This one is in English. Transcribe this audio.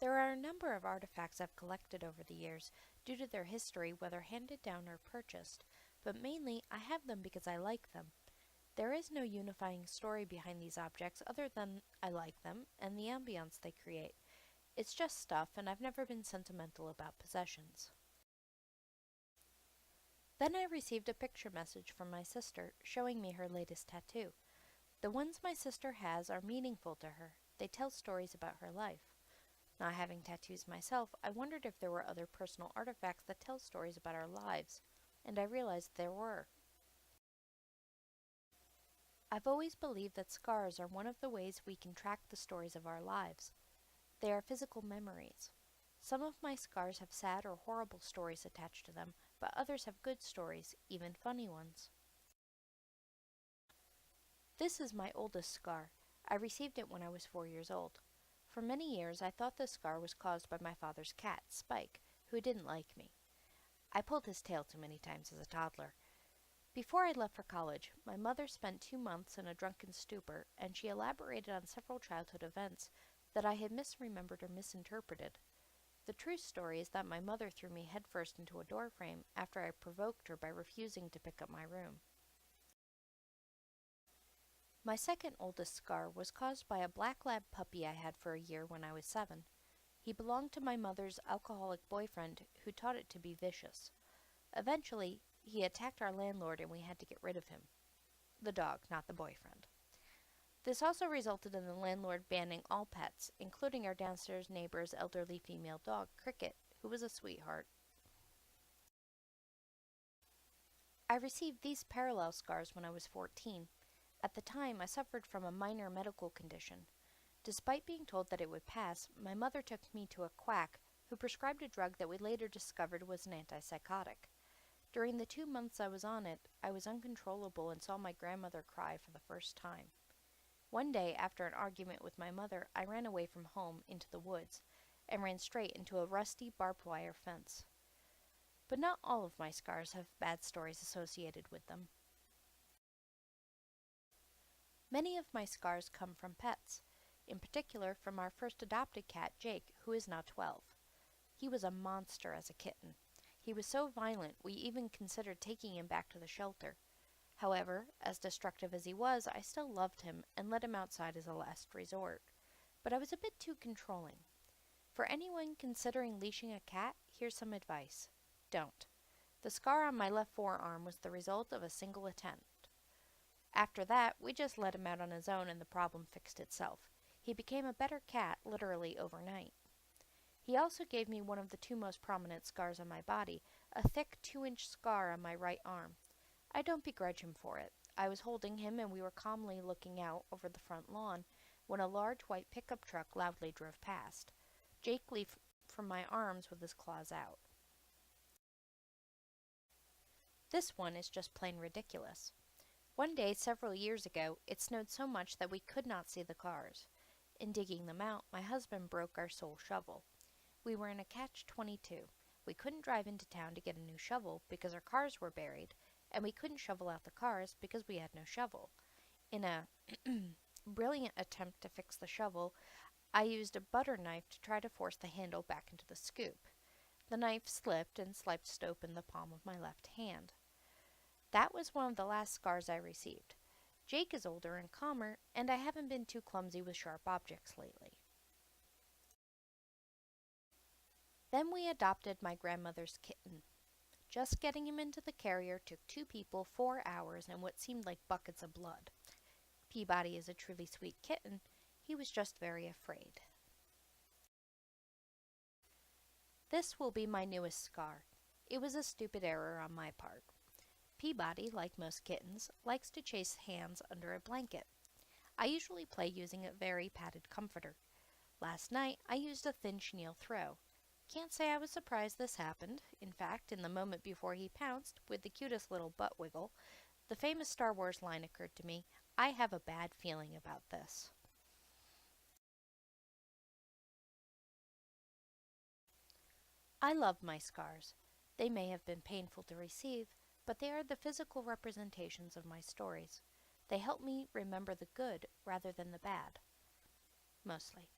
There are a number of artifacts I've collected over the years due to their history, whether handed down or purchased, but mainly I have them because I like them. There is no unifying story behind these objects other than I like them and the ambience they create. It's just stuff, and I've never been sentimental about possessions. Then I received a picture message from my sister showing me her latest tattoo. The ones my sister has are meaningful to her. They tell stories about her life. Not having tattoos myself, I wondered if there were other personal artifacts that tell stories about our lives, and I realized there were. I've always believed that scars are one of the ways we can track the stories of our lives. They are physical memories. Some of my scars have sad or horrible stories attached to them, but others have good stories, even funny ones. This is my oldest scar. I received it when I was 4 years old. For many years I thought this scar was caused by my father's cat, Spike, who didn't like me. I pulled his tail too many times as a toddler. Before I left for college, my mother spent 2 months in a drunken stupor, and she elaborated on several childhood events that I had misremembered or misinterpreted. The true story is that my mother threw me headfirst into a doorframe after I provoked her by refusing to pick up my room. My second oldest scar was caused by a black lab puppy I had for a year when I was 7. He belonged to my mother's alcoholic boyfriend who taught it to be vicious. Eventually, he attacked our landlord and we had to get rid of him. The dog, not the boyfriend. This also resulted in the landlord banning all pets, including our downstairs neighbor's elderly female dog, Cricket, who was a sweetheart. I received these parallel scars when I was 14. At the time, I suffered from a minor medical condition. Despite being told that it would pass, my mother took me to a quack who prescribed a drug that we later discovered was an antipsychotic. During the 2 months I was on it, I was uncontrollable and saw my grandmother cry for the first time. One day, after an argument with my mother, I ran away from home into the woods and ran straight into a rusty barbed wire fence. But not all of my scars have bad stories associated with them. Many of my scars come from pets, in particular from our first adopted cat, Jake, who is now 12. He was a monster as a kitten. He was so violent we even considered taking him back to the shelter. However, as destructive as he was, I still loved him and let him outside as a last resort. But I was a bit too controlling. For anyone considering leashing a cat, here's some advice. Don't. The scar on my left forearm was the result of a single attempt. After that, we just let him out on his own and the problem fixed itself. He became a better cat literally overnight. He also gave me one of the two most prominent scars on my body, a thick 2-inch scar on my right arm. I don't begrudge him for it. I was holding him and we were calmly looking out over the front lawn when a large white pickup truck loudly drove past. Jake leaped from my arms with his claws out. This one is just plain ridiculous. One day several years ago, it snowed so much that we could not see the cars. In digging them out, my husband broke our sole shovel. We were in a catch-22. We couldn't drive into town to get a new shovel because our cars were buried, and we couldn't shovel out the cars because we had no shovel. In a brilliant attempt to fix the shovel, I used a butter knife to try to force the handle back into the scoop. The knife slipped and sliced open the palm of my left hand. That was one of the last scars I received. Jake is older and calmer, and I haven't been too clumsy with sharp objects lately. Then we adopted my grandmother's kitten. Just getting him into the carrier took 2 people 4 hours and what seemed like buckets of blood. Peabody is a truly sweet kitten. He was just very afraid. This will be my newest scar. It was a stupid error on my part. Peabody, like most kittens, likes to chase hands under a blanket. I usually play using a very padded comforter. Last night, I used a thin chenille throw. Can't say I was surprised this happened. In fact, in the moment before he pounced, with the cutest little butt wiggle, the famous Star Wars line occurred to me, I have a bad feeling about this. I love my scars. They may have been painful to receive, but they are the physical representations of my stories. They help me remember the good rather than the bad. Mostly.